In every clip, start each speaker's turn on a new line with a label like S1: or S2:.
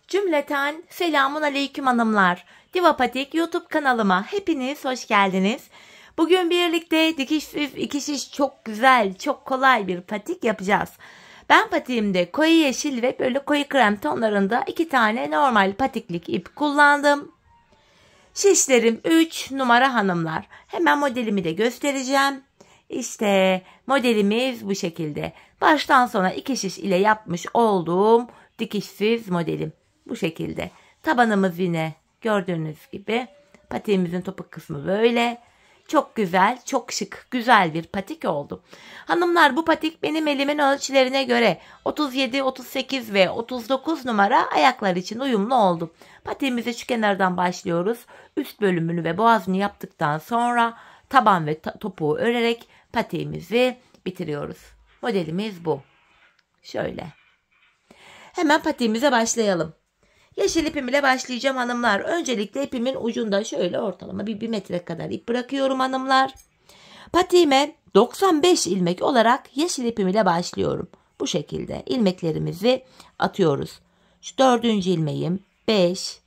S1: Cümleten selamun aleyküm hanımlar. Diva Patik YouTube kanalıma hepiniz hoş geldiniz. Bugün birlikte dikişsiz iki şiş çok güzel, çok kolay bir patik yapacağız. Ben patiğimde koyu yeşil ve böyle koyu krem tonlarında 2 tane normal patiklik ip kullandım. Şişlerim 3 numara hanımlar. Hemen modelimi de göstereceğim. İşte modelimiz bu şekilde. Baştan sona 2 şiş ile yapmış olduğum dikişsiz modelim. Bu şekilde. Tabanımız yine gördüğünüz gibi. Patiğimizin topuk kısmı böyle. Çok güzel, çok şık, güzel bir patik oldu. Hanımlar, bu patik benim elimin ölçülerine göre 37, 38 ve 39 numara ayaklar için uyumlu oldu. Patiğimize şu kenardan başlıyoruz. Üst bölümünü ve boğazını yaptıktan sonra taban ve topuğu örerek patiğimizi bitiriyoruz. Modelimiz bu. Şöyle. Hemen patiğimize başlayalım. Yeşil ipim ile başlayacağım hanımlar. Öncelikle ipimin ucunda şöyle ortalama bir metre kadar ip bırakıyorum hanımlar. Patiğime 95 ilmek olarak yeşil ipim ile başlıyorum. Bu şekilde ilmeklerimizi atıyoruz. Şu 4. ilmeğim 5,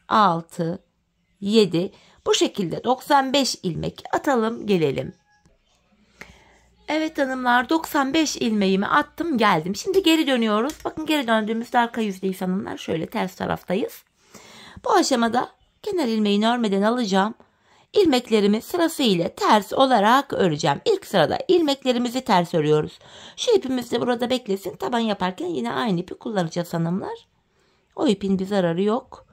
S1: 6, 7. Bu şekilde 95 ilmek atalım gelelim. Evet hanımlar, 95 ilmeğimi attım geldim. Şimdi geri dönüyoruz. Bakın, geri döndüğümüzde arka yüzdeyiz hanımlar. Şöyle ters taraftayız. Bu aşamada kenar ilmeğini örmeden alacağım. İlmeklerimi sırasıyla ters olarak öreceğim. İlk sırada ilmeklerimizi ters örüyoruz. Şu ipimiz de burada beklesin. Taban yaparken yine aynı ipi kullanacağız hanımlar. O ipin bir zararı yok.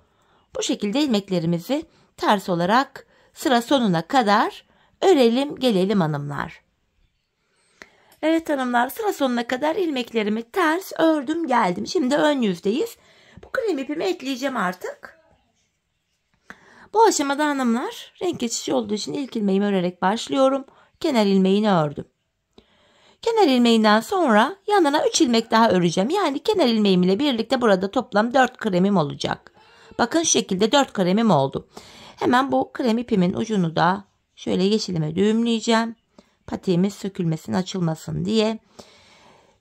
S1: Bu şekilde ilmeklerimizi ters olarak sıra sonuna kadar örelim gelelim hanımlar. Evet hanımlar, sıra sonuna kadar ilmeklerimi ters ördüm geldim. Şimdi ön yüzdeyiz. Bu krem ipimi ekleyeceğim artık. Bu aşamada hanımlar, renk geçişi olduğu için ilk ilmeğimi örerek başlıyorum. Kenar ilmeğini ördüm. Kenar ilmeğinden sonra yanına 3 ilmek daha öreceğim. Yani kenar ilmeğim ile birlikte burada toplam 4 kremim olacak. Bakın şu şekilde 4 kremim oldu. Hemen bu krem ipimin ucunu da şöyle yeşilime düğümleyeceğim. Patiğimiz sökülmesin, açılmasın diye.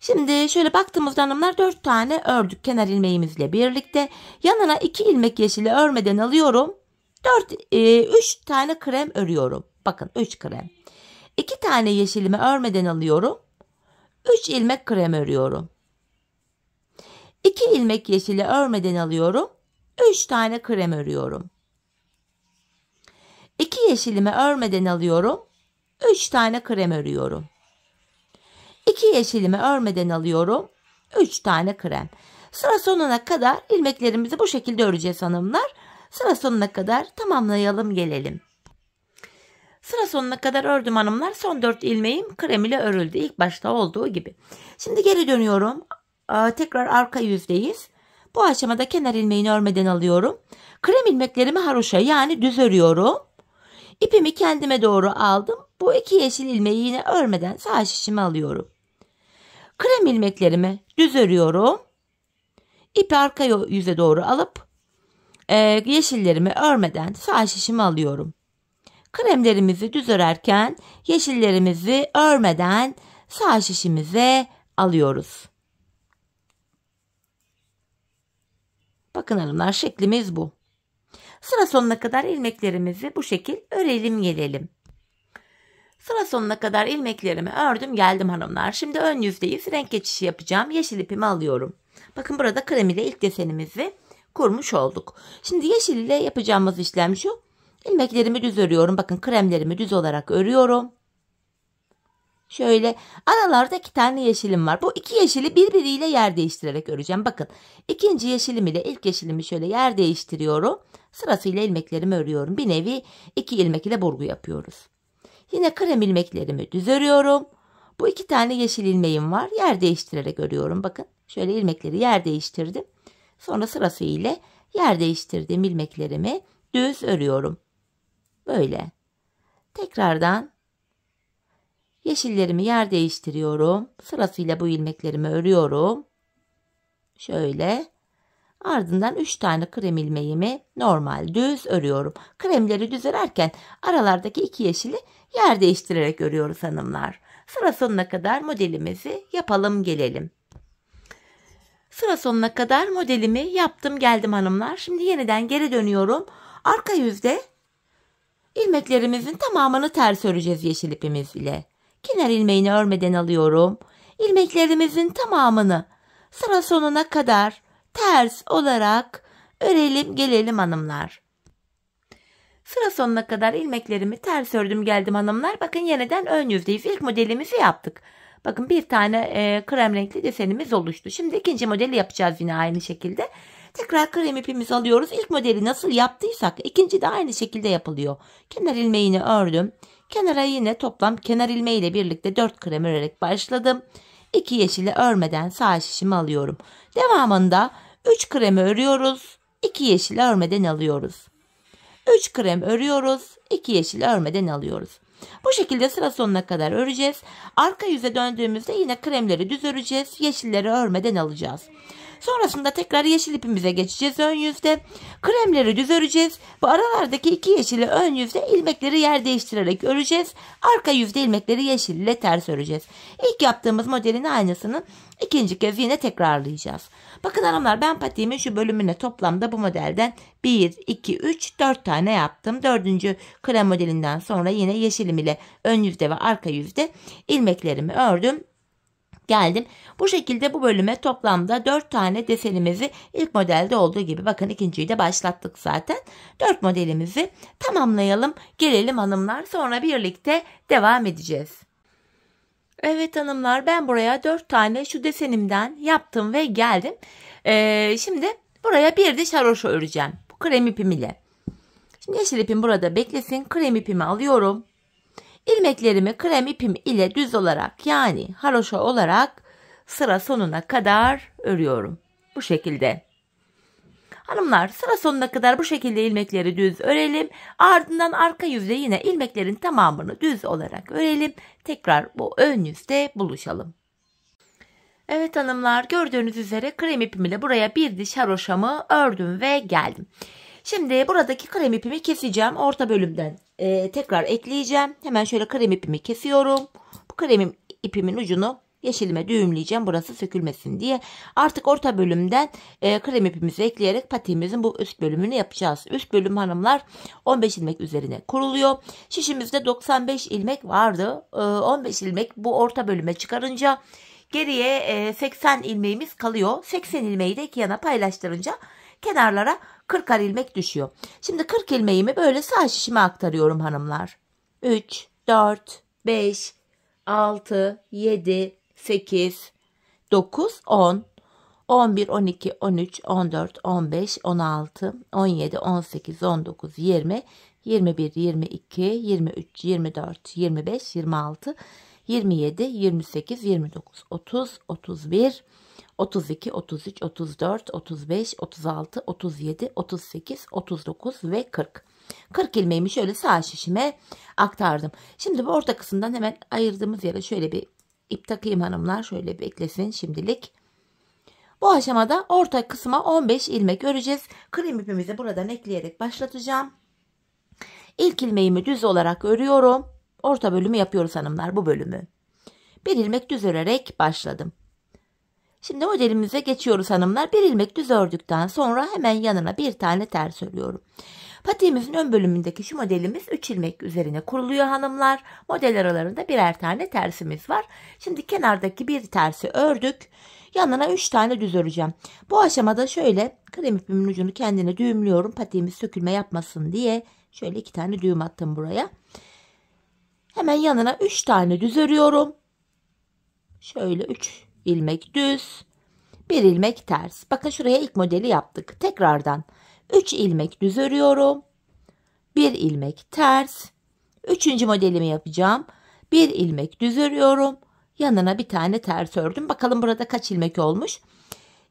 S1: Şimdi şöyle baktığımızda hanımlar 4 tane ördük kenar ilmeğimizle birlikte. Yanına 2 ilmek yeşili örmeden alıyorum. 3 tane krem örüyorum. Bakın 3 krem. 2 tane yeşilimi örmeden alıyorum. 3 ilmek krem örüyorum. 2 ilmek yeşili örmeden alıyorum. 3 tane krem örüyorum. 2 yeşilimi örmeden alıyorum. 3 tane krem örüyorum. 2 yeşilimi örmeden alıyorum. 3 tane krem. Sıra sonuna kadar ilmeklerimizi bu şekilde öreceğiz hanımlar. Sıra sonuna kadar tamamlayalım gelelim. Sıra sonuna kadar ördüm hanımlar. Son 4 ilmeğim krem ile örüldü. İlk başta olduğu gibi. Şimdi geri dönüyorum. Tekrar arka yüzdeyiz. Bu aşamada kenar ilmeğini örmeden alıyorum. Krem ilmeklerimi haroşa, yani düz örüyorum. İpimi kendime doğru aldım. Bu 2 yeşil ilmeği yine örmeden sağ şişime alıyorum. Krem ilmeklerimi düz örüyorum. İpi arka yüze doğru alıp yeşillerimi örmeden sağ şişime alıyorum. Kremlerimizi düz örerken yeşillerimizi örmeden sağ şişimize alıyoruz. Bakın hanımlar, şeklimiz bu. Sıra sonuna kadar ilmeklerimizi bu şekil örelim gelelim. Sıra sonuna kadar ilmeklerimi ördüm geldim hanımlar. Şimdi ön yüzdeyiz. Renk geçişi yapacağım. Yeşil ipimi alıyorum. Bakın, burada krem ile ilk desenimizi kurmuş olduk. Şimdi yeşil ile yapacağımız işlem şu. İlmeklerimi düz örüyorum. Bakın, kremlerimi düz olarak örüyorum. Şöyle aralarda 2 tane yeşilim var. Bu 2 yeşili birbiriyle yer değiştirerek öreceğim. Bakın, ikinci yeşilim ile ilk yeşilimi şöyle yer değiştiriyorum. Sırasıyla ilmeklerimi örüyorum. Bir nevi 2 ilmek ile burgu yapıyoruz. Yine krem ilmeklerimi düz örüyorum. Bu 2 tane yeşil ilmeğim var. Yer değiştirerek örüyorum. Bakın, şöyle ilmekleri yer değiştirdim. Sonra sırasıyla yer değiştirdiğim ilmeklerimi düz örüyorum. Böyle. Tekrardan yeşillerimi yer değiştiriyorum. Sırasıyla bu ilmeklerimi örüyorum. Şöyle. Ardından 3 tane krem ilmeğimi normal düz örüyorum. Kremleri düz örerken aralardaki 2 yeşili yer değiştirerek örüyoruz hanımlar. Sıra sonuna kadar modelimizi yapalım gelelim. Sıra sonuna kadar modelimi yaptım geldim hanımlar. Şimdi yeniden geri dönüyorum. Arka yüzde ilmeklerimizin tamamını ters öreceğiz yeşil ipimiz ile. Kenar ilmeğini örmeden alıyorum. İlmeklerimizin tamamını sıra sonuna kadar ters olarak örelim gelelim hanımlar. Sıra sonuna kadar ilmeklerimi ters ördüm geldim hanımlar. Bakın yeniden ön yüzdeyiz. İlk modelimizi yaptık. Bakın bir tane krem renkli desenimiz oluştu. Şimdi ikinci modeli yapacağız yine aynı şekilde. Tekrar krem ipimizi alıyoruz. İlk modeli nasıl yaptıysak ikinci de aynı şekilde yapılıyor. Kenar ilmeğini ördüm. Kenara yine toplam kenar ilmeği ile birlikte 4 krem örerek başladım. 2 yeşili örmeden sağ şişimi alıyorum. Devamında 3 kremi örüyoruz. 2 yeşili örmeden alıyoruz. 3 krem örüyoruz. 2 yeşil örmeden alıyoruz. Bu şekilde sıra sonuna kadar öreceğiz. Arka yüze döndüğümüzde yine kremleri düz öreceğiz. Yeşilleri örmeden alacağız. Sonrasında tekrar yeşil ipimize geçeceğiz ön yüzde. Kremleri düz öreceğiz. Bu aralardaki 2 yeşili ön yüzde ilmekleri yer değiştirerek öreceğiz. Arka yüzde ilmekleri yeşil ile ters öreceğiz. İlk yaptığımız modelin aynısını ikinci kez yine tekrarlayacağız. Bakın hanımlar, ben patiğimin şu bölümüne toplamda bu modelden 1, 2, 3, 4 tane yaptım. 4. krem modelinden sonra yine yeşilim ile ön yüzde ve arka yüzde ilmeklerimi ördüm. Geldim. Bu şekilde bu bölüme toplamda 4 tane desenimizi ilk modelde olduğu gibi, bakın ikinciyi de başlattık zaten. 4 modelimizi tamamlayalım. Gelelim hanımlar, sonra birlikte devam edeceğiz. Evet hanımlar, ben buraya 4 tane şu desenimden yaptım ve geldim. Şimdi buraya bir diş haroşa öreceğim. Bu krem ipim ile. Şimdi yeşil ipim burada beklesin. Krem ipimi alıyorum. İlmeklerimi krem ipim ile düz olarak, yani haroşa olarak sıra sonuna kadar örüyorum. Bu şekilde. Hanımlar, sıra sonuna kadar bu şekilde ilmekleri düz örelim. Ardından arka yüzde yine ilmeklerin tamamını düz olarak örelim. Tekrar bu ön yüzde buluşalım. Evet hanımlar, gördüğünüz üzere krem ipim ile buraya bir diş haroşamı ördüm ve geldim. Şimdi buradaki krem ipimi keseceğim. Orta bölümden tekrar ekleyeceğim. Hemen şöyle krem ipimi kesiyorum. Bu krem ipimin ucunu yeşilime düğümleyeceğim. Burası sökülmesin diye. Artık orta bölümden krem ipimizi ekleyerek patiğimizin bu üst bölümünü yapacağız. Üst bölüm hanımlar 15 ilmek üzerine kuruluyor. Şişimizde 95 ilmek vardı. 15 ilmek bu orta bölüme çıkarınca geriye 80 ilmeğimiz kalıyor. 80 ilmeği de iki yana paylaştırınca kenarlara 40'ar ilmek düşüyor. Şimdi 40 ilmeğimi böyle sağ şişime aktarıyorum hanımlar. 3, 4, 5, 6, 7, 8, 9, 10, 11, 12, 13, 14, 15, 16, 17, 18, 19, 20, 21, 22, 23, 24, 25, 26, 27, 28, 29, 30, 31, 32, 33, 34, 35, 36, 37, 38, 39 ve 40. 40 ilmeğimi şöyle sağ şişime aktardım. Şimdi bu orta kısımdan hemen ayırdığımız yere şöyle bir ip takayım hanımlar. Şöyle beklesin şimdilik. Bu aşamada orta kısma 15 ilmek öreceğiz. Krem ipimizi buradan ekleyerek başlatacağım. İlk ilmeğimi düz olarak örüyorum. Orta bölümü yapıyoruz hanımlar, bu bölümü. Bir ilmek düz örerek başladım. Şimdi modelimize geçiyoruz hanımlar. Bir ilmek düz ördükten sonra hemen yanına bir tane ters örüyorum. Patiğimizin ön bölümündeki şu modelimiz 3 ilmek üzerine kuruluyor hanımlar. Model aralarında birer tane tersimiz var. Şimdi kenardaki bir tersi ördük. Yanına 3 tane düz öreceğim. Bu aşamada şöyle krem ipimin ucunu kendine düğümlüyorum. Patiğimiz sökülme yapmasın diye. Şöyle 2 tane düğüm attım buraya. Hemen yanına 3 tane düz örüyorum. Şöyle 3 ilmek düz, 1 ilmek ters. Bakın şuraya ilk modeli yaptık. Tekrardan 3 ilmek düz örüyorum. 1 ilmek ters. 3. modelimi yapacağım. 1 ilmek düz örüyorum. Yanına bir tane ters ördüm. Bakalım burada kaç ilmek olmuş?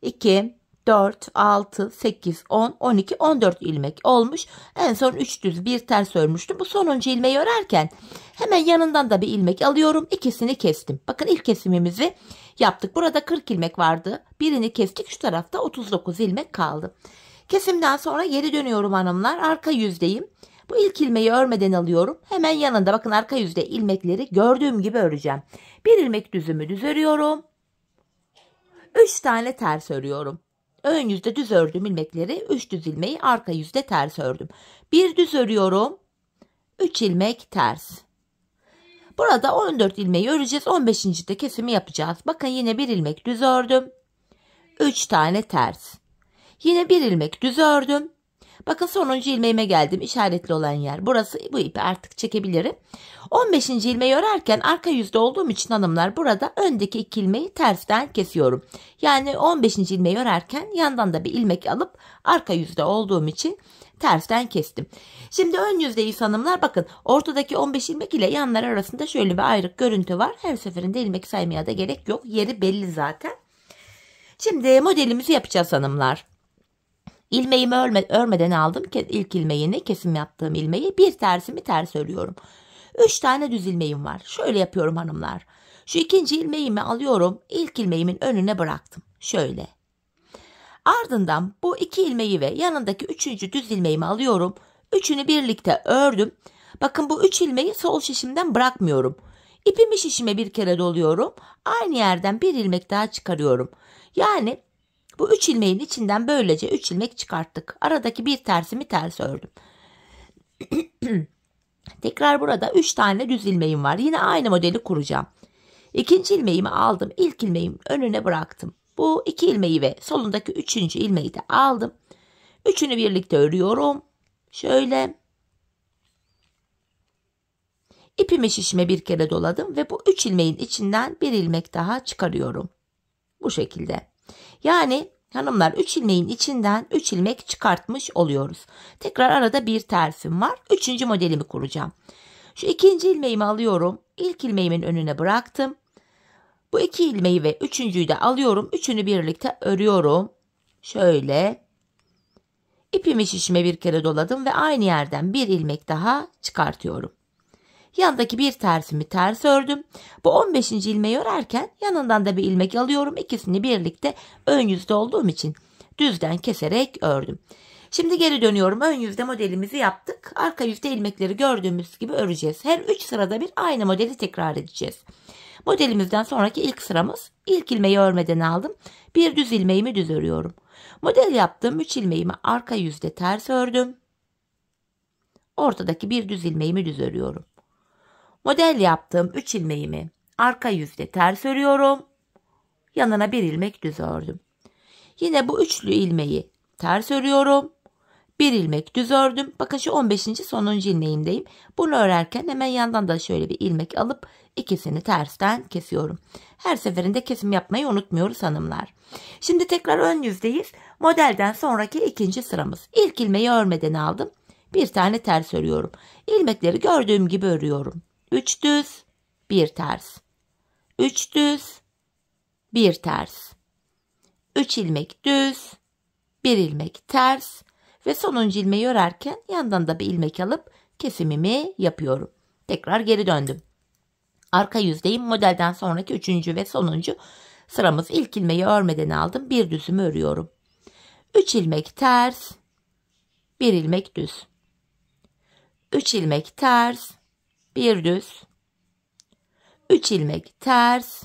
S1: 2, 4, 6, 8, 10, 12, 14 ilmek olmuş. En son 3 düz bir ters örmüştüm. Bu sonuncu ilmeği örerken hemen yanından da bir ilmek alıyorum. İkisini kestim. Bakın ilk kesimimizi yaptık. Burada 40 ilmek vardı. Birini kestik. Şu tarafta 39 ilmek kaldı. Kesimden sonra geri dönüyorum hanımlar. Arka yüzdeyim. Bu ilk ilmeği örmeden alıyorum. Hemen yanında bakın arka yüzde ilmekleri gördüğüm gibi öreceğim. Bir ilmek düzümü düz örüyorum. 3 tane ters örüyorum. Ön yüzde düz ördüğüm ilmekleri 3 düz ilmeği arka yüzde ters ördüm. Bir düz örüyorum. 3 ilmek ters. Burada 14 ilmeği öreceğiz. 15. de kesimi yapacağız. Bakın yine bir ilmek düz ördüm. 3 tane ters. Yine bir ilmek düz ördüm. Bakın sonuncu ilmeğime geldim. İşaretli olan yer. Burası, bu ipi artık çekebilirim. 15. ilmeği örerken arka yüzde olduğum için hanımlar burada öndeki 2 ilmeği tersten kesiyorum. Yani 15. ilmeği örerken yandan da bir ilmek alıp arka yüzde olduğum için tersten kestim. Şimdi ön yüzdeyiz hanımlar. Bakın ortadaki 15 ilmek ile yanlar arasında şöyle bir ayrık görüntü var. Her seferinde ilmek saymaya da gerek yok. Yeri belli zaten. Şimdi modelimizi yapacağız hanımlar. İlmeğimi örmeden aldım. İlk ilmeğini, kesim yaptığım ilmeği, bir tersimi ters örüyorum. 3 tane düz ilmeğim var. Şöyle yapıyorum hanımlar. Şu ikinci ilmeğimi alıyorum. İlk ilmeğimin önüne bıraktım. Şöyle. Ardından bu 2 ilmeği ve yanındaki 3. düz ilmeğimi alıyorum. Üçünü birlikte ördüm. Bakın bu 3 ilmeği sol şişimden bırakmıyorum. İpimi şişime bir kere doluyorum. Aynı yerden bir ilmek daha çıkarıyorum. Yani bu 3 ilmeğin içinden böylece 3 ilmek çıkarttık. Aradaki bir tersimi ters ördüm. Tekrar burada 3 tane düz ilmeğim var. Yine aynı modeli kuracağım. İkinci ilmeğimi aldım. İlk ilmeğimi önüne bıraktım. Bu 2 ilmeği ve solundaki 3. ilmeği de aldım. Üçünü birlikte örüyorum. Şöyle. İpimi şişime bir kere doladım ve bu 3 ilmeğin içinden bir ilmek daha çıkarıyorum. Bu şekilde. Yani hanımlar 3 ilmeğin içinden 3 ilmek çıkartmış oluyoruz. Tekrar arada bir tersim var. 3. modelimi kuracağım. Şu ikinci ilmeğimi alıyorum. İlk ilmeğimin önüne bıraktım. Bu 2 ilmeği ve 3.'yü de alıyorum. Üçünü birlikte örüyorum. Şöyle. İpimi şişime bir kere doladım ve aynı yerden bir ilmek daha çıkartıyorum. Yandaki bir tersimi ters ördüm. Bu 15. ilmeği örerken yanından da bir ilmek alıyorum. İkisini birlikte ön yüzde olduğum için düzden keserek ördüm. Şimdi geri dönüyorum. Ön yüzde modelimizi yaptık. Arka yüzde ilmekleri gördüğümüz gibi öreceğiz. Her 3 sırada bir aynı modeli tekrar edeceğiz. Modelimizden sonraki ilk sıramız. İlk ilmeği örmeden aldım. Bir düz ilmeğimi düz örüyorum. Model yaptığım 3 ilmeğimi arka yüzde ters ördüm. Ortadaki bir düz ilmeğimi düz örüyorum. Model yaptığım 3 ilmeğimi arka yüzde ters örüyorum. Yanına bir ilmek düz ördüm. Yine bu üçlü ilmeği ters örüyorum. Bir ilmek düz ördüm. Bakın şu 15. sonuncu ilmeğimdeyim. Bunu örerken hemen yandan da şöyle bir ilmek alıp ikisini tersten kesiyorum. Her seferinde kesim yapmayı unutmuyoruz hanımlar. Şimdi tekrar ön yüzdeyiz. Modelden sonraki ikinci sıramız. İlk ilmeği örmeden aldım. Bir tane ters örüyorum. İlmekleri gördüğüm gibi örüyorum. 3 düz, 1 ters. 3 düz, 1 ters. 3 ilmek düz, 1 ilmek ters ve sonuncu ilmeği örerken yandan da bir ilmek alıp kesimimi yapıyorum. Tekrar geri döndüm. Arka yüzdeyim. Modelden sonraki 3. ve sonuncu sıramız. İlk ilmeği örmeden aldım. Bir düzümü örüyorum. 3 ilmek ters, 1 ilmek düz. 3 ilmek ters, 1 düz. 3 ilmek ters,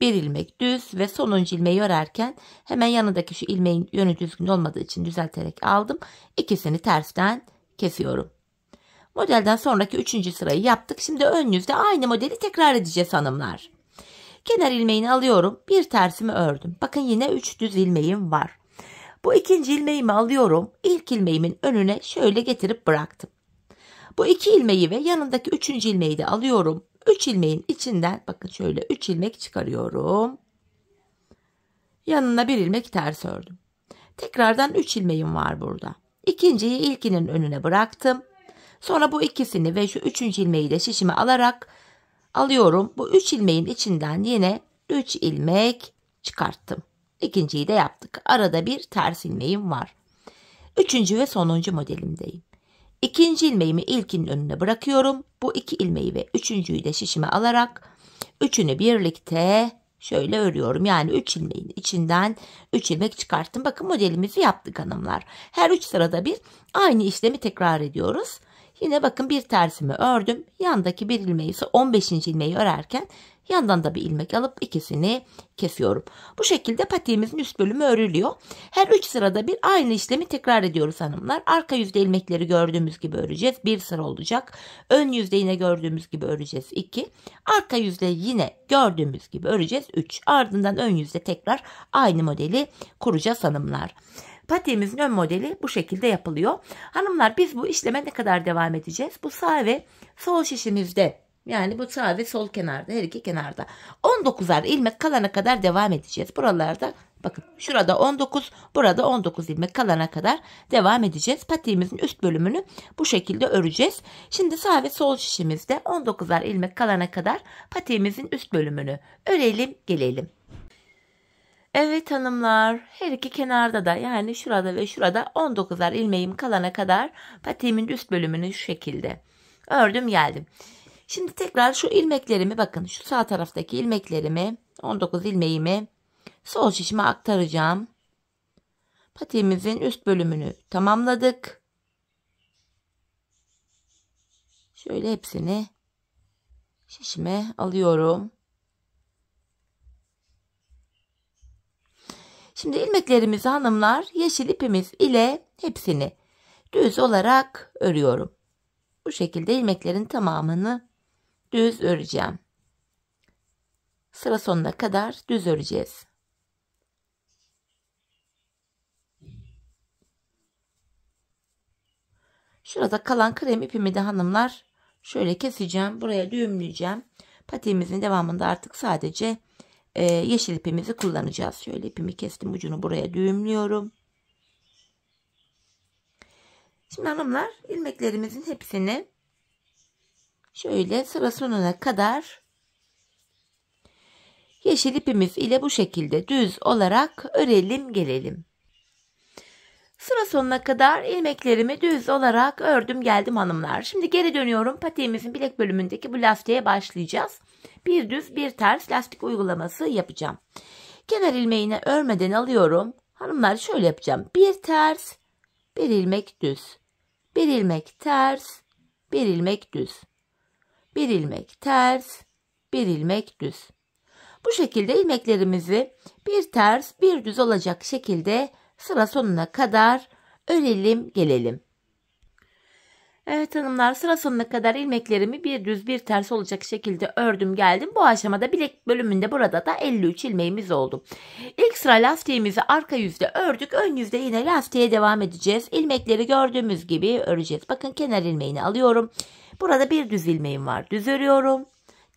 S1: 1 ilmek düz ve sonuncu ilmeği örerken hemen yanındaki şu ilmeğin yönü düzgün olmadığı için düzelterek aldım. İkisini tersten kesiyorum. Modelden sonraki 3. sırayı yaptık. Şimdi ön yüzde aynı modeli tekrar edeceğiz hanımlar. Kenar ilmeğini alıyorum. Bir tersimi ördüm. Bakın yine 3 düz ilmeğim var. Bu ikinci ilmeğimi alıyorum. İlk ilmeğimin önüne şöyle getirip bıraktım. Bu 2 ilmeği ve yanındaki 3. ilmeği de alıyorum. 3 ilmeğin içinden bakın şöyle 3 ilmek çıkarıyorum. Yanına bir ilmek ters ördüm. Tekrardan 3 ilmeğim var burada. İkinciyi ilkinin önüne bıraktım. Sonra bu ikisini ve şu 3. ilmeği de şişime alarak alıyorum. Bu 3 ilmeğin içinden yine 3 ilmek çıkarttım. İkinciyi de yaptık. Arada bir ters ilmeğim var. 3. ve sonuncu modelimdeyim. İkinci ilmeğimi ilkinin önüne bırakıyorum. Bu 2 ilmeği ve 3.'yü de şişime alarak 3'ünü birlikte şöyle örüyorum. Yani 3 ilmeğin içinden 3 ilmek çıkarttım. Bakın modelimizi yaptık hanımlar. Her 3 sırada bir aynı işlemi tekrar ediyoruz. Yine bakın bir tersimi ördüm. Yandaki bir ilmeği 15. ilmeği örerken yandan da bir ilmek alıp ikisini kesiyorum. Bu şekilde patiğimizin üst bölümü örülüyor. Her 3 sırada bir aynı işlemi tekrar ediyoruz hanımlar. Arka yüzde ilmekleri gördüğümüz gibi öreceğiz. 1 sıra olacak. Ön yüzde yine gördüğümüz gibi öreceğiz. 2. Arka yüzde yine gördüğümüz gibi öreceğiz. 3. Ardından ön yüzde tekrar aynı modeli kuracağız hanımlar. Patiğimizin ön modeli bu şekilde yapılıyor. Hanımlar biz bu işleme ne kadar devam edeceğiz? Bu sağ ve sol şişimizde, yani bu sağ ve sol kenarda, her iki kenarda 19'ar ilmek kalana kadar devam edeceğiz. Buralarda bakın şurada 19, burada 19 ilmek kalana kadar devam edeceğiz. Patiğimizin üst bölümünü bu şekilde öreceğiz. Şimdi sağ ve sol şişimizde 19'ar ilmek kalana kadar patiğimizin üst bölümünü örelim gelelim. Evet hanımlar, her iki kenarda da, yani şurada ve şurada 19'ar ilmeğim kalana kadar patiğimin üst bölümünü şu şekilde ördüm geldim. Şimdi tekrar şu ilmeklerimi, bakın şu sağ taraftaki ilmeklerimi, 19 ilmeğimi sol şişime aktaracağım. Patiğimizin üst bölümünü tamamladık. Şöyle hepsini şişime alıyorum. Şimdi ilmeklerimizi hanımlar yeşil ipimiz ile hepsini düz olarak örüyorum. Bu şekilde ilmeklerin tamamını düz öreceğim. Sıra sonuna kadar düz öreceğiz. Şurada kalan krem ipimi de hanımlar şöyle keseceğim. Buraya düğümleyeceğim. Patiğimizin devamında artık sadece yeşil ipimizi kullanacağız. Şöyle ipimi kestim, ucunu buraya düğümlüyorum. Şimdi hanımlar ilmeklerimizin hepsini şöyle sıra sonuna kadar yeşil ipimiz ile bu şekilde düz olarak örelim gelelim. Sıra sonuna kadar ilmeklerimi düz olarak ördüm geldim hanımlar. Şimdi geri dönüyorum. Patiğimizin bilek bölümündeki bu lastiğe başlayacağız. Bir düz bir ters lastik uygulaması yapacağım. Kenar ilmeğini örmeden alıyorum. Hanımlar şöyle yapacağım. Bir ters, bir ilmek düz. Bir ilmek ters, bir ilmek düz. Bir ilmek ters, bir ilmek düz. Bu şekilde ilmeklerimizi bir ters bir düz olacak şekilde sıra sonuna kadar örelim gelelim. Evet hanımlar, sıra sonuna kadar ilmeklerimi bir düz bir ters olacak şekilde ördüm geldim. Bu aşamada bilek bölümünde burada da 53 ilmeğimiz oldu. İlk sıra lastiğimizi arka yüzde ördük. Ön yüzde yine lastiğe devam edeceğiz. İlmekleri gördüğümüz gibi öreceğiz. Bakın kenar ilmeğini alıyorum. Burada bir düz ilmeğim var. Düz örüyorum.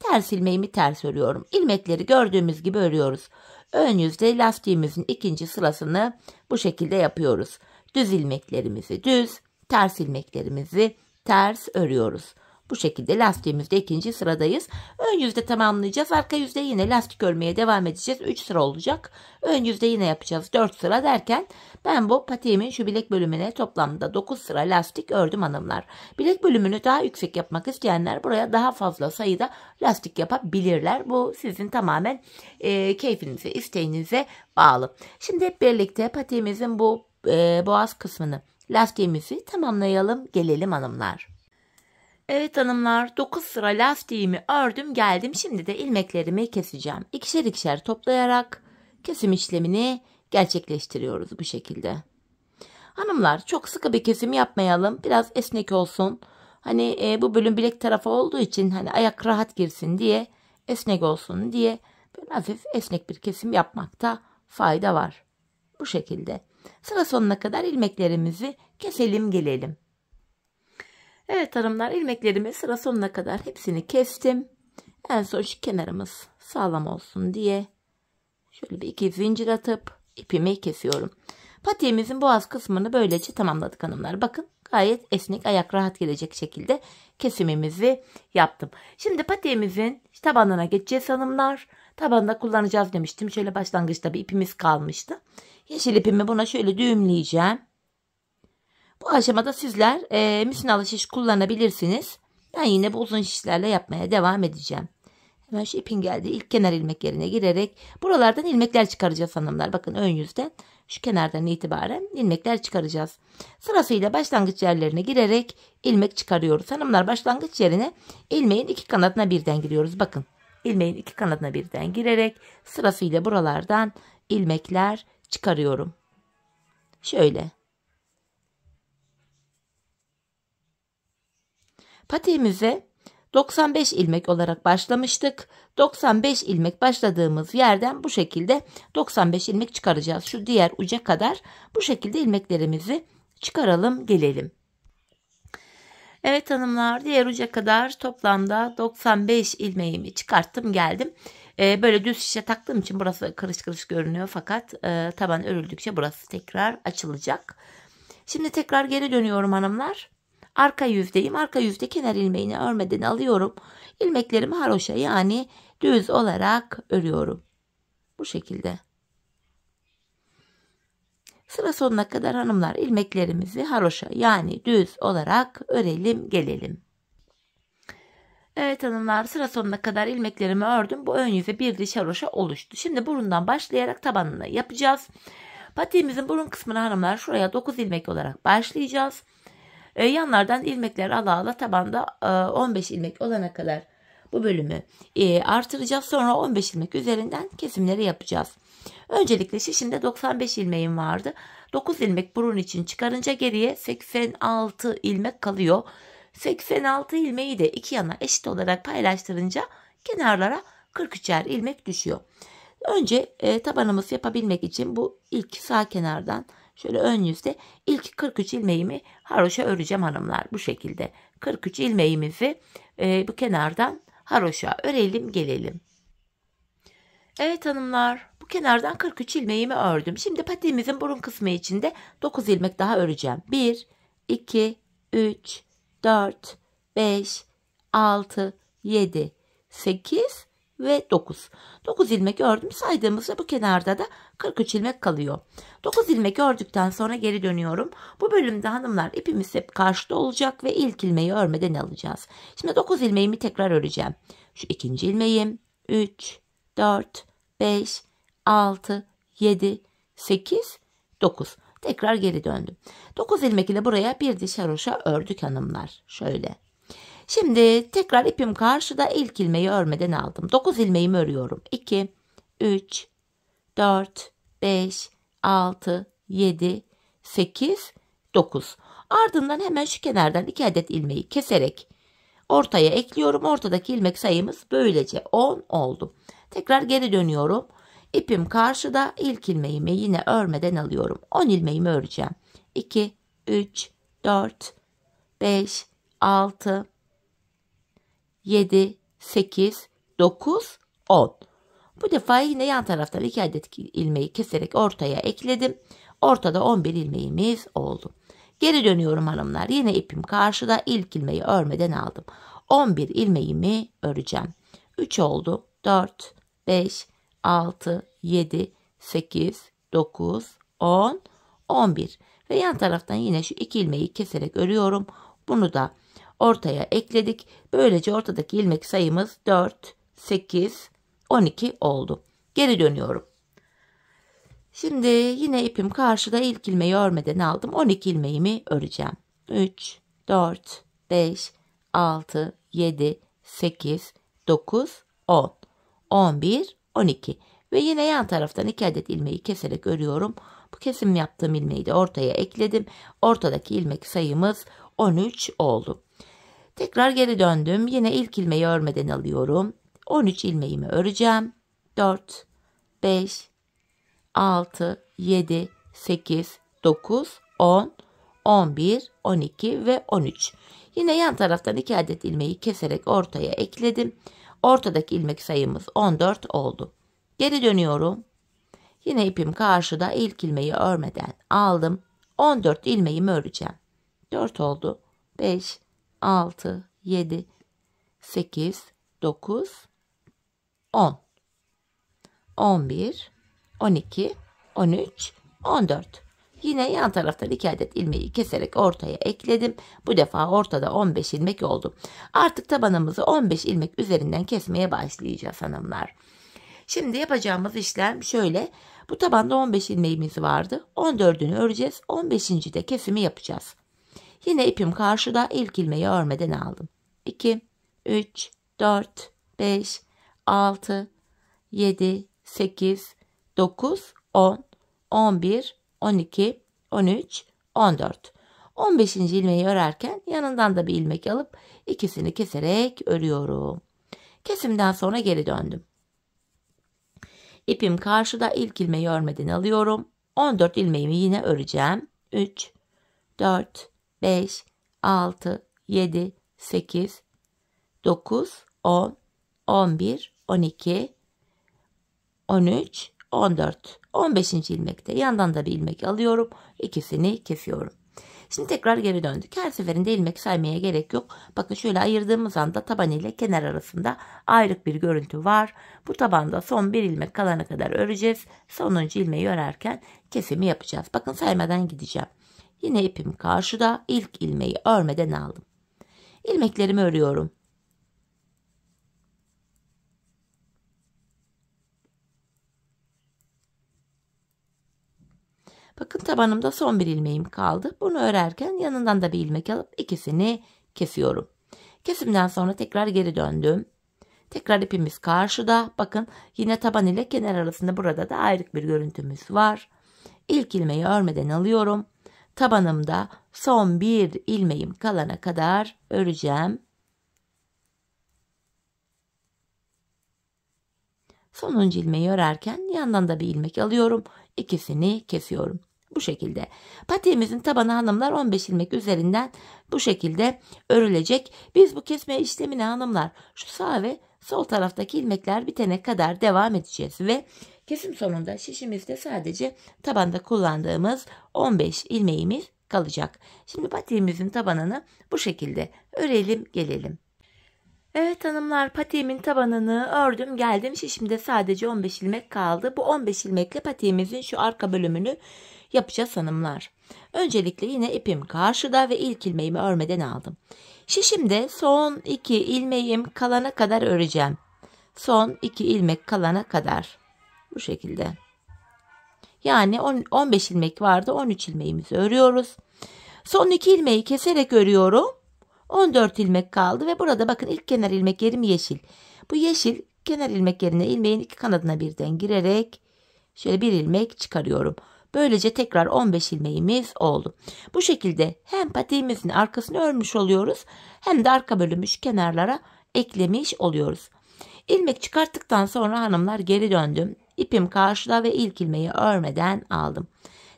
S1: Ters ilmeğimi ters örüyorum. İlmekleri gördüğümüz gibi örüyoruz. Ön yüzde lastiğimizin ikinci sırasını bu şekilde yapıyoruz. Düz ilmeklerimizi düz, ters ilmeklerimizi ters örüyoruz. Bu şekilde lastiğimizde ikinci sıradayız. Ön yüzde tamamlayacağız. Arka yüzde yine lastik örmeye devam edeceğiz. 3 sıra olacak. Ön yüzde yine yapacağız. 4 sıra derken ben bu patiğimin şu bilek bölümüne toplamda 9 sıra lastik ördüm hanımlar. Bilek bölümünü daha yüksek yapmak isteyenler buraya daha fazla sayıda lastik yapabilirler. Bu sizin tamamen keyfinize, isteğinize bağlı. Şimdi hep birlikte patiğimizin bu boğaz kısmını, lastiğimizi tamamlayalım gelelim hanımlar. Evet hanımlar, 9 sıra lastiğimi ördüm geldim. Şimdi de ilmeklerimi keseceğim. İkişer ikişer toplayarak kesim işlemini gerçekleştiriyoruz bu şekilde. Hanımlar, çok sıkı bir kesim yapmayalım. Biraz esnek olsun. Hani bu bölüm bilek tarafı olduğu için hani ayak rahat girsin diye, esnek olsun diye böyle hafif esnek bir kesim yapmakta fayda var. Bu şekilde. Sıra sonuna kadar ilmeklerimizi keselim gelelim. Evet hanımlar, ilmeklerimi sıra sonuna kadar hepsini kestim. En son şu kenarımız sağlam olsun diye şöyle bir iki zincir atıp ipimi kesiyorum. Patiğimizin boğaz kısmını böylece tamamladık hanımlar. Bakın gayet esnek, ayak rahat gelecek şekilde kesimimizi yaptım. Şimdi patiğimizin tabanına geçeceğiz hanımlar. Tabanında kullanacağız demiştim. Şöyle başlangıçta bir ipimiz kalmıştı. Yeşil ipimi buna şöyle düğümleyeceğim. Bu aşamada sizler misinalı şiş kullanabilirsiniz. Ben yine bu uzun şişlerle yapmaya devam edeceğim. Hemen şu ipin geldiği ilk kenar ilmek yerine girerek buralardan ilmekler çıkaracağız hanımlar. Bakın ön yüzden şu kenardan itibaren ilmekler çıkaracağız. Sırasıyla başlangıç yerlerine girerek ilmek çıkarıyoruz. Hanımlar, başlangıç yerine ilmeğin iki kanadına birden giriyoruz. Bakın, ilmeğin iki kanadına birden girerek sırasıyla buralardan ilmekler çıkarıyorum. Şöyle. Patiğimize 95 ilmek olarak başlamıştık. 95 ilmek başladığımız yerden bu şekilde 95 ilmek çıkaracağız. Şu diğer uca kadar bu şekilde ilmeklerimizi çıkaralım, gelelim. Evet hanımlar, diğer uca kadar toplamda 95 ilmeğimi çıkarttım, geldim. Böyle düz şişe taktığım için burası kırış kırış görünüyor, fakat taban örüldükçe burası tekrar açılacak. Şimdi tekrar geri dönüyorum hanımlar. Arka yüzdeyim. Arka yüzde kenar ilmeğini örmeden alıyorum. İlmeklerimi haroşa, yani düz olarak örüyorum. Bu şekilde. Sıra sonuna kadar hanımlar ilmeklerimizi haroşa, yani düz olarak örelim, gelelim. Evet hanımlar, sıra sonuna kadar ilmeklerimi ördüm. Bu ön yüze bir diş haroşa oluştu. Şimdi burundan başlayarak tabanını yapacağız. Patiğimizin burun kısmına hanımlar şuraya 9 ilmek olarak başlayacağız. Yanlardan ilmekler ala ala tabanda 15 ilmek olana kadar bu bölümü artıracağız. Sonra 15 ilmek üzerinden kesimleri yapacağız. Öncelikle şişimde 95 ilmeğim vardı. 9 ilmek burun için çıkarınca geriye 86 ilmek kalıyor. 86 ilmeği de iki yana eşit olarak paylaştırınca kenarlara 43'er ilmek düşüyor. Önce tabanımızı yapabilmek için bu ilk sağ kenardan şöyle ön yüzde ilk 43 ilmeğimi haroşa öreceğim hanımlar. Bu şekilde 43 ilmeğimizi bu kenardan haroşa örelim, gelelim. Evet hanımlar, bu kenardan 43 ilmeğimi ördüm. Şimdi patiğimizin burun kısmı için de 9 ilmek daha öreceğim. 1, 2, 3, 4, 5, 6, 7, 8 ve 9. 9 ilmek ördüm. Saydığımızda bu kenarda da 43 ilmek kalıyor. 9 ilmek ördükten sonra geri dönüyorum. Bu bölümde hanımlar ipimiz hep karşıda olacak ve ilk ilmeği örmeden alacağız. Şimdi 9 ilmeğimi tekrar öreceğim. Şu ikinci ilmeğim, 3, 4, 5, 6, 7, 8, 9. Tekrar geri döndüm. 9 ilmek ile buraya bir diş haroşa ördük hanımlar. Şöyle. Şimdi tekrar ipim karşıda, ilk ilmeği örmeden aldım. 9 ilmeğimi örüyorum. 2, 3, 4, 5, 6, 7, 8, 9. Ardından hemen şu kenardan 2 adet ilmeği keserek ortaya ekliyorum. Ortadaki ilmek sayımız böylece 10 oldu. Tekrar geri dönüyorum. İpim karşıda, ilk ilmeğimi yine örmeden alıyorum. 10 ilmeğimi öreceğim. 2, 3, 4, 5, 6, 7, 8, 9, 10. Bu defa yine yan taraftan 2 adet ilmeği keserek ortaya ekledim. Ortada 11 ilmeğimiz oldu. Geri dönüyorum hanımlar. Yine ipim karşıda, ilk ilmeği örmeden aldım. 11 ilmeğimi öreceğim. 3 oldu. 4, 5, 6, 7, 8, 9, 10, 11. Ve yan taraftan yine şu 2 ilmeği keserek örüyorum. Bunu da ortaya ekledik. Böylece ortadaki ilmek sayımız 4, 8, 12 oldu. Geri dönüyorum. Şimdi yine ipim karşıda, ilk ilmeği örmeden aldım. 12 ilmeğimi öreceğim. 3, 4, 5, 6, 7, 8, 9, 10, 11, 12. Ve yine yan taraftan 2 adet ilmeği keserek örüyorum. Bu kesim yaptığım ilmeği de ortaya ekledim. Ortadaki ilmek sayımız 13 oldu. Tekrar geri döndüm. Yine ilk ilmeği örmeden alıyorum. 13 ilmeğimi öreceğim. 4, 5, 6, 7, 8, 9, 10, 11, 12 ve 13. Yine yan taraftan 2 adet ilmeği keserek ortaya ekledim. Ortadaki ilmek sayımız 14 oldu. Geri dönüyorum. Yine ipim karşıda, ilk ilmeği örmeden aldım. 14 ilmeğimi öreceğim. 4 oldu. 5, 6, 7, 8, 9, 10, 11, 12, 13, 14. Yine yan taraftan 2 adet ilmeği keserek ortaya ekledim. Bu defa ortada 15 ilmek oldu. Artık tabanımızı 15 ilmek üzerinden kesmeye başlayacağız hanımlar. Şimdi yapacağımız işlem şöyle. Bu tabanda 15 ilmeğimiz vardı. 14'ünü öreceğiz. 15. de kesimi yapacağız. Yine ipim karşıda, ilk ilmeği örmeden aldım. 2, 3, 4, 5, 6, 7, 8, 9, 10, 11, 12, 13, 14. 15. ilmeği örerken yanından da bir ilmek alıp ikisini keserek örüyorum. Kesimden sonra geri döndüm. İpim karşıda, ilk ilmeği örmeden alıyorum. 14 ilmeğimi yine öreceğim. 3, 4, 5, 6, 7, 8, 9, 10, 11, 12, 13, 14. 15. ilmekte yandan da bir ilmek alıyorum. İkisini kesiyorum. Şimdi tekrar geri döndük. Her seferinde ilmek saymaya gerek yok. Bakın şöyle ayırdığımız anda taban ile kenar arasında ayrık bir görüntü var. Bu tabanda son bir ilmek kalana kadar öreceğiz. Sonuncu ilmeği örerken kesimi yapacağız. Bakın saymadan gideceğim. Yine ipim karşıda, ilk ilmeği örmeden aldım. İlmeklerimi örüyorum. Bakın tabanımda son bir ilmeğim kaldı. Bunu örerken yanından da bir ilmek alıp ikisini kesiyorum. Kesimden sonra tekrar geri döndüm. Tekrar ipimiz karşıda. Bakın yine taban ile kenar arasında burada da ayrık bir görüntümüz var. İlk ilmeği örmeden alıyorum. Tabanımda son bir ilmeğim kalana kadar öreceğim. Sonuncu ilmeği örerken yandan da bir ilmek alıyorum. İkisini kesiyorum. Bu şekilde. Patiğimizin tabanı hanımlar 15 ilmek üzerinden bu şekilde örülecek. Biz bu kesme işlemine hanımlar şu sağ ve sol taraftaki ilmekler bitene kadar devam edeceğiz. Ve kesim sonunda şişimizde sadece tabanda kullandığımız 15 ilmeğimiz kalacak. Şimdi patiğimizin tabanını bu şekilde örelim gelelim. Evet hanımlar, patiğimin tabanını ördüm geldim. Şişimde sadece 15 ilmek kaldı. Bu 15 ilmekle patiğimizin şu arka bölümünü yapacağız hanımlar. Öncelikle yine ipim karşıda ve ilk ilmeğimi örmeden aldım. Şişimde son 2 ilmeğim kalana kadar öreceğim. Son 2 ilmek kalana kadar. Bu şekilde. Yani 15 ilmek vardı. 13 ilmeğimizi örüyoruz. Son 2 ilmeği keserek örüyorum. 14 ilmek kaldı ve burada bakın ilk kenar ilmek yerim yeşil. Bu yeşil kenar ilmek yerine ilmeğin iki kanadına birden girerek şöyle bir ilmek çıkarıyorum. Böylece tekrar 15 ilmeğimiz oldu. Bu şekilde hem patiğimizin arkasını örmüş oluyoruz hem de arka bölümü şu kenarlara eklemiş oluyoruz. İlmek çıkarttıktan sonra hanımlar geri döndüm. İpim karşıda ve ilk ilmeği örmeden aldım.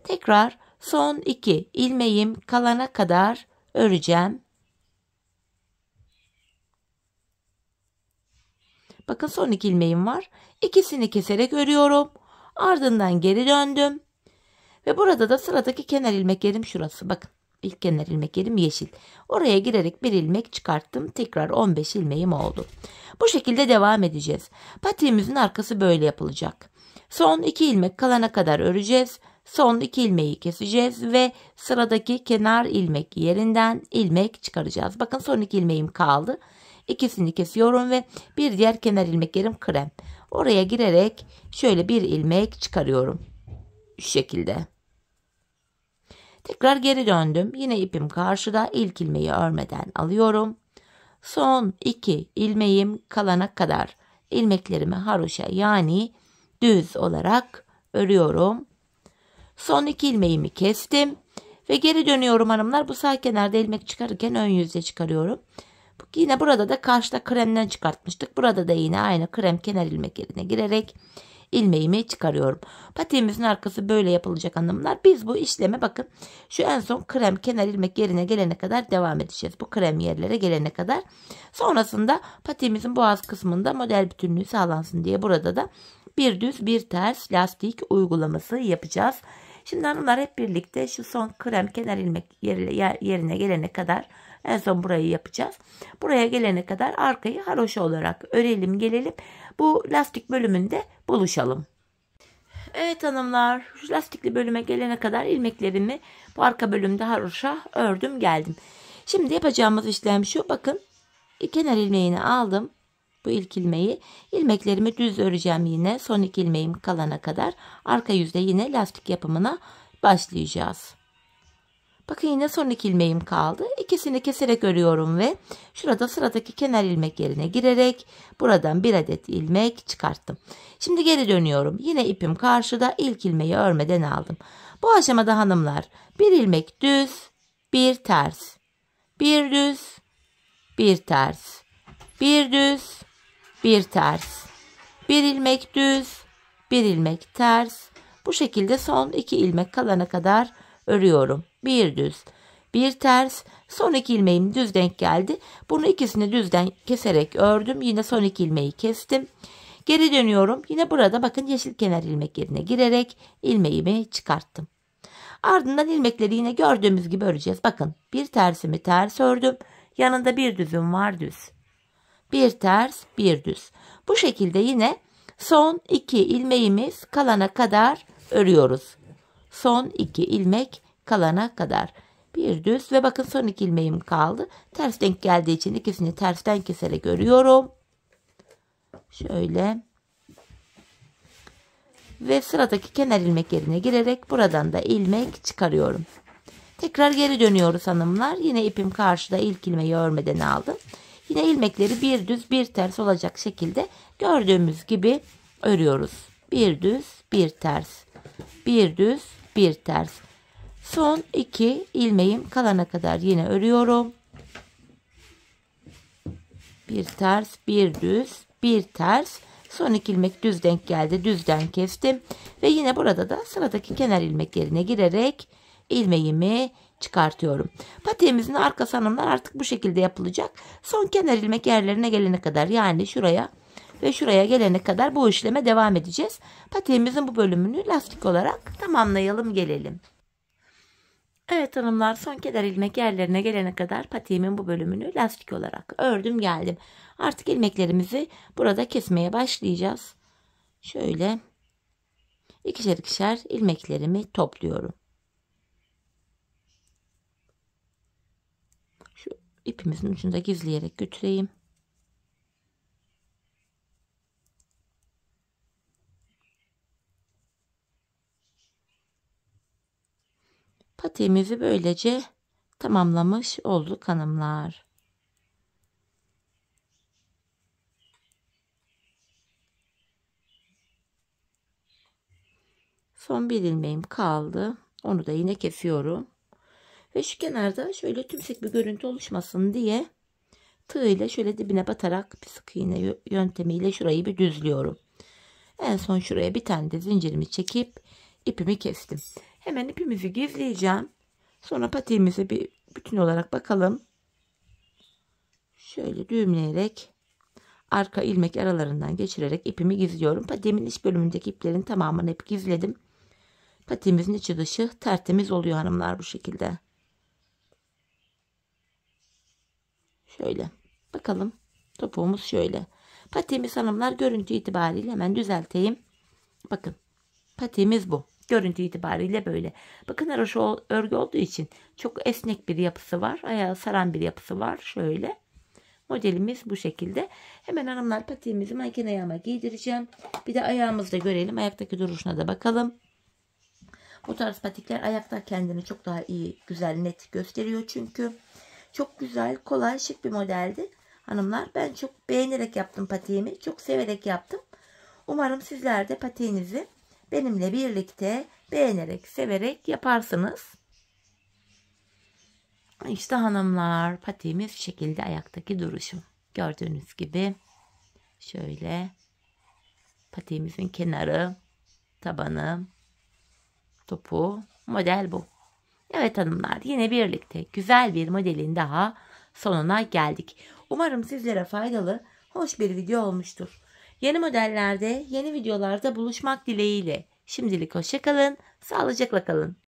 S1: Tekrar son 2 ilmeğim kalana kadar öreceğim. Bakın son 2 ilmeğim var. İkisini keserek örüyorum. Ardından geri döndüm. Ve burada da sıradaki kenar ilmek yerim şurası. Bakın ilk kenar ilmek yerim yeşil. Oraya girerek bir ilmek çıkarttım. Tekrar 15 ilmeğim oldu. Bu şekilde devam edeceğiz. Patiğimizin arkası böyle yapılacak. Son 2 ilmek kalana kadar öreceğiz. Son 2 ilmeği keseceğiz ve sıradaki kenar ilmek yerinden ilmek çıkaracağız. Bakın son 2 ilmeğim kaldı. İkisini kesiyorum ve bir diğer kenar ilmek yerim krem. Oraya girerek şöyle bir ilmek çıkarıyorum. Şu şekilde. Tekrar geri döndüm. Yine ipim karşıda, ilk ilmeği örmeden alıyorum. Son 2 ilmeğim kalana kadar ilmeklerimi haroşa yani düz olarak örüyorum. Son 2 ilmeğimi kestim ve geri dönüyorum hanımlar. Bu sağ kenarda ilmek çıkarırken ön yüzde çıkarıyorum. Yine burada da karşıda kremden çıkartmıştık. Burada da yine aynı krem kenar ilmek yerine girerek ilmeğimi çıkarıyorum. Patiğimizin arkası böyle yapılacak hanımlar. Biz bu işleme bakın şu en son krem kenar ilmek yerine gelene kadar devam edeceğiz. Bu krem yerlere gelene kadar. Sonrasında patiğimizin boğaz kısmında model bütünlüğü sağlansın diye burada da bir düz bir ters lastik uygulaması yapacağız. Şimdi hanımlar hep birlikte şu son krem kenar ilmek yerine gelene kadar en son burayı yapacağız. Buraya gelene kadar arkayı haroşa olarak örelim gelelim. Bu lastik bölümünde buluşalım. Evet hanımlar, şu lastikli bölüme gelene kadar ilmeklerimi bu arka bölümde haroşa ördüm geldim. Şimdi yapacağımız işlem şu. Bakın kenar ilmeğini aldım. bu ilk ilmeği. İlmeklerimi düz öreceğim yine. Son 2 ilmeğim kalana kadar. Arka yüzde yine lastik yapımına başlayacağız. Bakın yine son 2 ilmeğim kaldı. İkisini keserek örüyorum ve şurada sıradaki kenar ilmek yerine girerek buradan 1 adet ilmek çıkarttım. Şimdi geri dönüyorum. Yine ipim karşıda, ilk ilmeği örmeden aldım. Bu aşamada hanımlar 1 ilmek düz, 1 ters, 1 düz, 1 ters, 1 düz, 1 ters, 1 ilmek düz, 1 ilmek ters. Bu şekilde son 2 ilmek kalana kadar örüyorum. 1 düz, 1 ters, son 2 ilmeğim düz denk geldi. Bunu ikisini düzden keserek ördüm. Yine son 2 ilmeği kestim. Geri dönüyorum. Yine burada bakın yeşil kenar ilmek yerine girerek ilmeğimi çıkarttım. Ardından ilmekleri yine gördüğümüz gibi öreceğiz. Bakın bir tersimi ters ördüm. Yanında bir düzüm var, düz. Bir ters, bir düz. Bu şekilde yine son 2 ilmeğimiz kalana kadar örüyoruz. Son 2 ilmek kalana kadar. Bir düz ve bakın son 2 ilmeğim kaldı. Ters denk geldiği için ikisini tersten keserek örüyorum. Şöyle. Ve sıradaki kenar ilmek yerine girerek buradan da ilmek çıkarıyorum. Tekrar geri dönüyoruz hanımlar. Yine ipim karşıda, ilk ilmeği örmeden aldım. Yine ilmekleri bir düz bir ters olacak şekilde gördüğümüz gibi örüyoruz. Bir düz bir ters. Bir düz bir ters. Son 2 ilmeğim kalana kadar yine örüyorum. Bir ters, bir düz, bir ters. Son 2 ilmek düz denk geldi. Düzden kestim. Ve yine burada da sıradaki kenar ilmek yerine girerek ilmeğimi çıkartıyorum. Patiğimizin arkası hanımlar artık bu şekilde yapılacak. Son kenar ilmek yerlerine gelene kadar, yani şuraya ve şuraya gelene kadar bu işleme devam edeceğiz. Patiğimizin bu bölümünü lastik olarak tamamlayalım gelelim. Evet hanımlar, son kenar ilmek yerlerine gelene kadar patiğimin bu bölümünü lastik olarak ördüm geldim. Artık ilmeklerimizi burada kesmeye başlayacağız. Şöyle ikişer ikişer ilmeklerimi topluyorum. Şu ipimizin ucunda gizleyerek götüreyim. Patiğimizi böylece tamamlamış olduk hanımlar. Son bir ilmeğim kaldı. Onu da yine kesiyorum. Ve şu kenarda şöyle tümsek bir görüntü oluşmasın diye tığ ile şöyle dibine batarak bir sık iğne yöntemiyle şurayı bir düzlüyorum. En son şuraya bir tane de zincirimi çekip ipimi kestim. Hemen ipimizi gizleyeceğim. Sonra patiğimize bir bütün olarak bakalım. Şöyle düğümleyerek arka ilmek aralarından geçirerek ipimi gizliyorum. Patiğimin iç bölümündeki iplerin tamamını hep gizledim. Patiğimizin içi dışı tertemiz oluyor hanımlar bu şekilde. Şöyle bakalım, topuğumuz şöyle. Patiğimiz hanımlar görüntü itibariyle hemen düzelteyim. Bakın patiğimiz bu. Görüntü itibariyle böyle. Bakın haroşa örgü olduğu için çok esnek bir yapısı var. Ayağı saran bir yapısı var. Şöyle. Modelimiz bu şekilde. Hemen hanımlar patiğimizi makine ayağıma giydireceğim. Bir de ayağımızda görelim. Ayaktaki duruşuna da bakalım. Bu tarz patikler ayakta kendini çok daha iyi, güzel, net gösteriyor çünkü. Çok güzel, kolay, şık bir modeldi. Hanımlar ben çok beğenerek yaptım patiğimi. Çok severek yaptım. Umarım sizler de patiğinizi benimle birlikte beğenerek, severek yaparsınız. İşte hanımlar patiğimiz şu şekilde ayaktaki duruşu. Gördüğünüz gibi şöyle patiğimizin kenarı, tabanı, topuğu, model bu. Evet hanımlar, yine birlikte güzel bir modelin daha sonuna geldik. Umarım sizlere faydalı, hoş bir video olmuştur. Yeni modellerde, yeni videolarda buluşmak dileğiyle. Şimdilik hoşça kalın, sağlıcakla kalın.